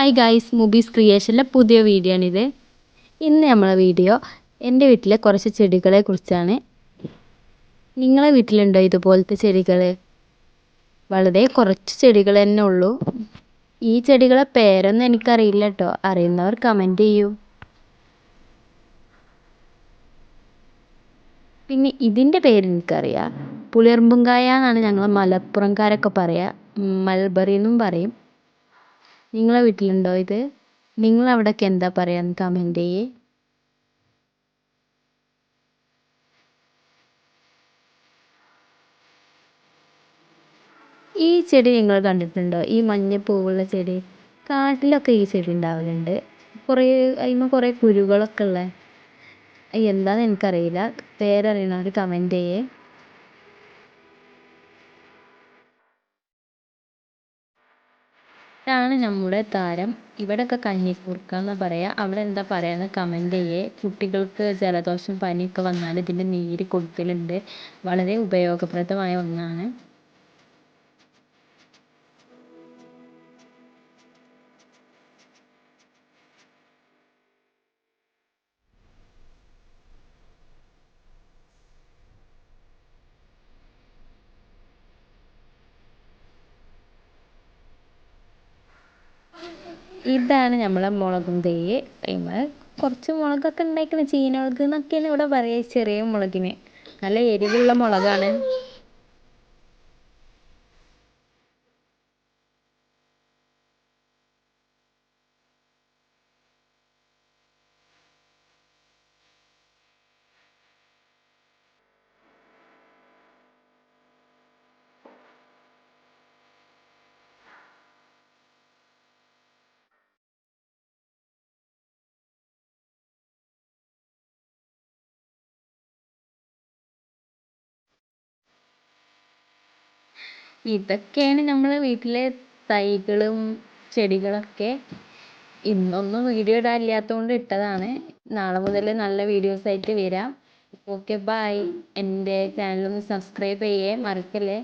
Hi guys, മൂബീസ് ക്രിയേഷനിലെ പുതിയ video ആണിത്. ഇന്ന് നമ്മളെ വീഡിയോ എൻ്റെ വീട്ടിലെ കുറച്ച് ചെടികളെ കുറിച്ചാണ്. നിങ്ങളെ വീട്ടിലുണ്ടോ ഇതുപോലത്തെ ചെടികൾ? വളരെ കുറച്ച് ചെടികൾ തന്നെ ഉള്ളൂ. ഈ ചെടികളെ പേരൊന്നും എനിക്കറിയില്ല കേട്ടോ. അറിയുന്നവർ കമൻറ്റ് ചെയ്യൂ. പിന്നെ ഇതിൻ്റെ പേര് എനിക്കറിയാം. പുളിയർമ്പുംകായ എന്നാണ് ഞങ്ങൾ മലപ്പുറംകാരൊക്കെ പറയുക. മൽബറി എന്നും പറയും. നിങ്ങളെ വീട്ടിലുണ്ടോ ഇത്? നിങ്ങളവിടെയൊക്കെ എന്താ പറയാന്ന് കമൻറ്റ് ചെയ്യേ. ഈ ചെടി നിങ്ങൾ കണ്ടിട്ടുണ്ടോ? ഈ മഞ്ഞ പൂവുള്ള ചെടി. കാട്ടിലൊക്കെ ഈ ചെടി ഉണ്ടാവലുണ്ട്. കുറേ കുരുകളൊക്കെ ഉള്ള. എന്താണെന്ന് എനിക്കറിയില്ല. പേരറിയണവർ കമൻറ്റ് ചെയ്യേ. ഇതാണ് നമ്മുടെ താരം. ഇവിടെയൊക്കെ കഞ്ഞിക്കൂർക്ക എന്നാ പറയുക. അവിടെ എന്താ പറയുക കമൻറ്റ് ചെയ്യേ. കുട്ടികൾക്ക് ജലദോഷം പനിയൊക്കെ വന്നാൽ ഇതിൻ്റെ നീര് കൊടുക്കലുണ്ട്. വളരെ ഉപയോഗപ്രദമായ ഒന്നാണ്. ഇതാണ് നമ്മളെ മുളകും തൈ. നമ്മൾ കുറച്ച് മുളകൊക്കെ ഉണ്ടായിരിക്കണം. ചീനമുളക് എന്നൊക്കെയാണ് ഇവിടെ പറയുക. ചെറിയ മുളകിന് നല്ല എരിവുള്ള മുളകാണ്. ഇതൊക്കെയാണ് നമ്മളെ വീട്ടിലെ തൈകളും ചെടികളൊക്കെ. ഇന്നൊന്നും വീഡിയോ ഇടാനില്ലാത്തതുകൊണ്ട് ഇട്ടതാണ്. നാളെ മുതൽ നല്ല വീഡിയോസ് ആയിട്ട് വരാം. Okay bye. എൻ്റെ ചാനലൊന്ന് സബ്സ്ക്രൈബ് ചെയ്യേ മറക്കല്ലേ.